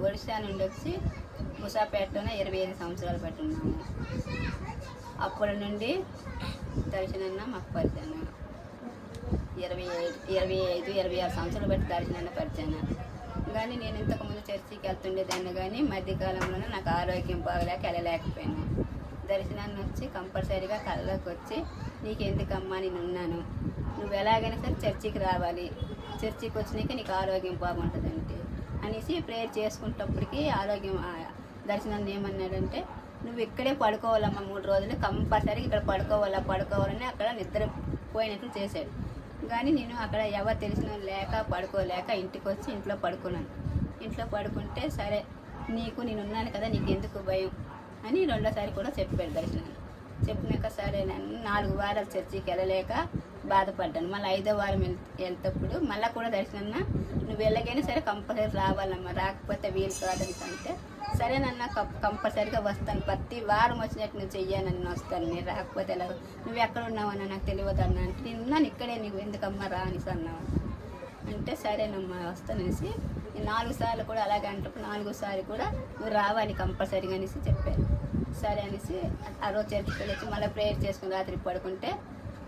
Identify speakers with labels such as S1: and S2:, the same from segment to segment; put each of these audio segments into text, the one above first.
S1: ఒడిశా నుండి వచ్చి ముసాపేటలోనే 25 సంవత్సరాలు బట్టి ఉన్నాము. అప్పటి నుండి దర్శనన్న మాకు పరిచయం 25-26 సంవత్సరాలు బట్టి దర్శనన్న పరిచయం. కానీ నేను ఇంతకుముందు చర్చికి వెళ్తుండేదాన్ని, కానీ మధ్యకాలంలోనే నాకు ఆరోగ్యం బాగలేక వెళ్ళలేకపోయాను. దర్శనాన్ని వచ్చి కంపల్సరీగా కళ్ళలోకి వచ్చి నీకెందుకమ్మా నేను ఉన్నాను, నువ్వు ఎలాగైనా సరే చర్చికి రావాలి, చర్చికి వచ్చినాక నీకు ఆరోగ్యం బాగుంటుందంటే అనేసి ప్రేయర్ చేసుకునేటప్పటికి ఆరోగ్యం దర్శనాన్ని ఏమన్నాడంటే నువ్వు ఇక్కడే పడుకోవాలమ్మా 3 రోజులు కంపల్సరీ ఇక్కడ పడుకోవాలని అక్కడ నిద్ర పోయినట్లు చేశాడు. కానీ నేను అక్కడ ఎవరు తెలిసిన లేక పడుకోలేక ఇంటికి వచ్చి ఇంట్లో పడుకున్నాను. ఇంట్లో పడుకుంటే సరే నీకు నేను ఉన్నాను కదా, నీకు ఎందుకు భయం అని రెండోసారి కూడా చెప్పాడు దర్శనాన్ని. చెప్పినాక సరే నేను 4 వారాలు చర్చికి వెళ్ళలేక బాధపడ్డాను. మళ్ళీ 5వ వారం వెళ్తేప్పుడు మళ్ళీ కూడా దర్శనన్న నువ్వు వెళ్ళగానే సరే కంపల్సరీ రావాలమ్మా, రాకపోతే వీలు కాదని అంటే సరేనన్నా కంపల్సరీగా వస్తాను, ప్రతి వారం వచ్చినట్టు నువ్వు చెయ్యానని వస్తాను, నేను రాకపోతే ఎలా, నువ్వు ఎక్కడ ఉన్నావన్నా నాకు తెలియదు అన్నా అంటే నేను ఉన్నాను ఇక్కడే, నువ్వు ఎందుకమ్మా రా అనేసి అన్నావు అంటే సరేనమ్మా వస్తాననేసి 4 సార్లు కూడా అలాగే అంటప్పుడు 4వ కూడా నువ్వు రావాలి కంపల్సరీగా అనేసి చెప్పాను. సరే అనేసి ఆ రోజు చర్చికి వెళ్ళి మళ్ళీ ప్రేయర్ చేసుకుని రాత్రి పడుకుంటే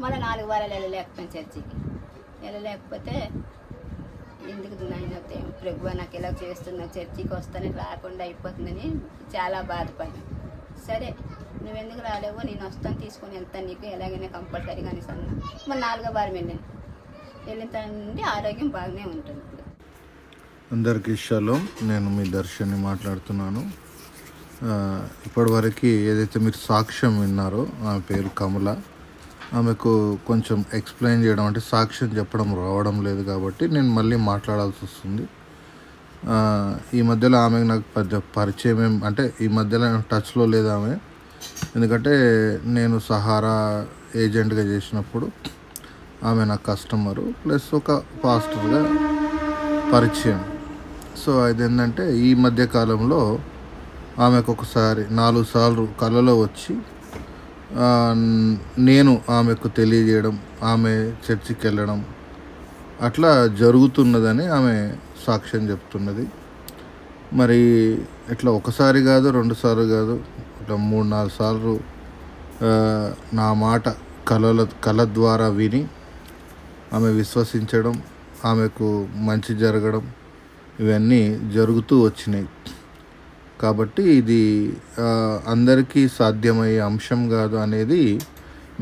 S1: మళ్ళీ 4 వారాలు వెళ్ళలేకపోయాను చర్చికి. వెళ్ళలేకపోతే ఎందుకు నాయన ప్రభు నాకు ఇలా చేస్తున్నా, చర్చికి వస్తానే రాకుండా అయిపోతుందని చాలా బాధపడ్డాను. సరే నువ్వెందుకు రాలేవో నేను వస్తాను, తీసుకొని వెళ్తాను, నీకు ఎలాగైనా కంపల్సరీగా అనేసి అన్నా. మళ్ళీ 4వ వారం వెళ్ళిన నుండి ఆరోగ్యం బాగానే ఉంటుంది ఇప్పుడు.
S2: అందరికీ షలోమ్. నేను మీ దర్శన్ని మాట్లాడుతున్నాను. ఇప్పటివరకు ఏదైతే మీరు సాక్ష్యం విన్నారో ఆమె పేరు కమల. ఆమెకు కొంచెం ఎక్స్ప్లెయిన్ చేయడం అంటే సాక్ష్యం చెప్పడం రావడం లేదు కాబట్టి నేను మళ్ళీ మాట్లాడాల్సి వస్తుంది. ఈ మధ్యలో ఆమెకు నాకు పరిచయం అంటే ఈ మధ్యలో టచ్లో లేదు ఆమె, ఎందుకంటే నేను సహారా ఏజెంట్గా చేసినప్పుడు ఆమె నా కస్టమరు ప్లస్ ఒక పాస్టర్గా పరిచయం. సో అది ఏంటంటే ఈ మధ్యకాలంలో ఆమెకు ఒకసారి 4 సార్లు కళలో వచ్చి నేను ఆమెకు తెలియజేయడం, ఆమె చర్చికి వెళ్ళడం అట్లా జరుగుతున్నదని ఆమె సాక్ష్యం చెప్తున్నది. మరి ఇట్లా ఒకసారి కాదు 2 సార్లు కాదు, ఇట్లా 3-4 సార్లు నా మాట కళ ద్వారా విని ఆమె విశ్వసించడం, ఆమెకు మంచి జరగడం ఇవన్నీ జరుగుతూ వచ్చినాయి. కాబట్టి ఇది అందరికీ సాధ్యమయ్యే అంశం కాదు అనేది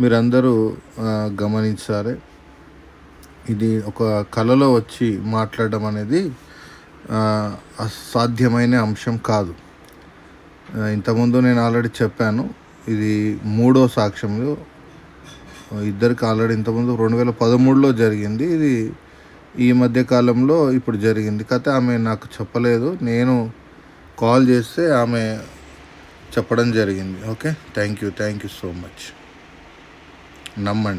S2: మీరందరూ గమనించాలి. ఇది ఒక కళలో వచ్చి మాట్లాడడం అనేది అసాధ్యమైన అంశం కాదు. ఇంతకుముందు నేను ఆల్రెడీ చెప్పాను, ఇది 3వ సాక్ష్యంలో ఇద్దరికి ఆల్రెడీ ఇంతకుముందు 2013లో జరిగింది, ఇది ఈ మధ్యకాలంలో ఇప్పుడు జరిగింది. కాకపోతే ఆమె నాకు చెప్పలేదు, నేను కాల్ చేస్తే ఆమె చెప్పడం జరిగింది. Okay, thank you so much. నమ్మండి.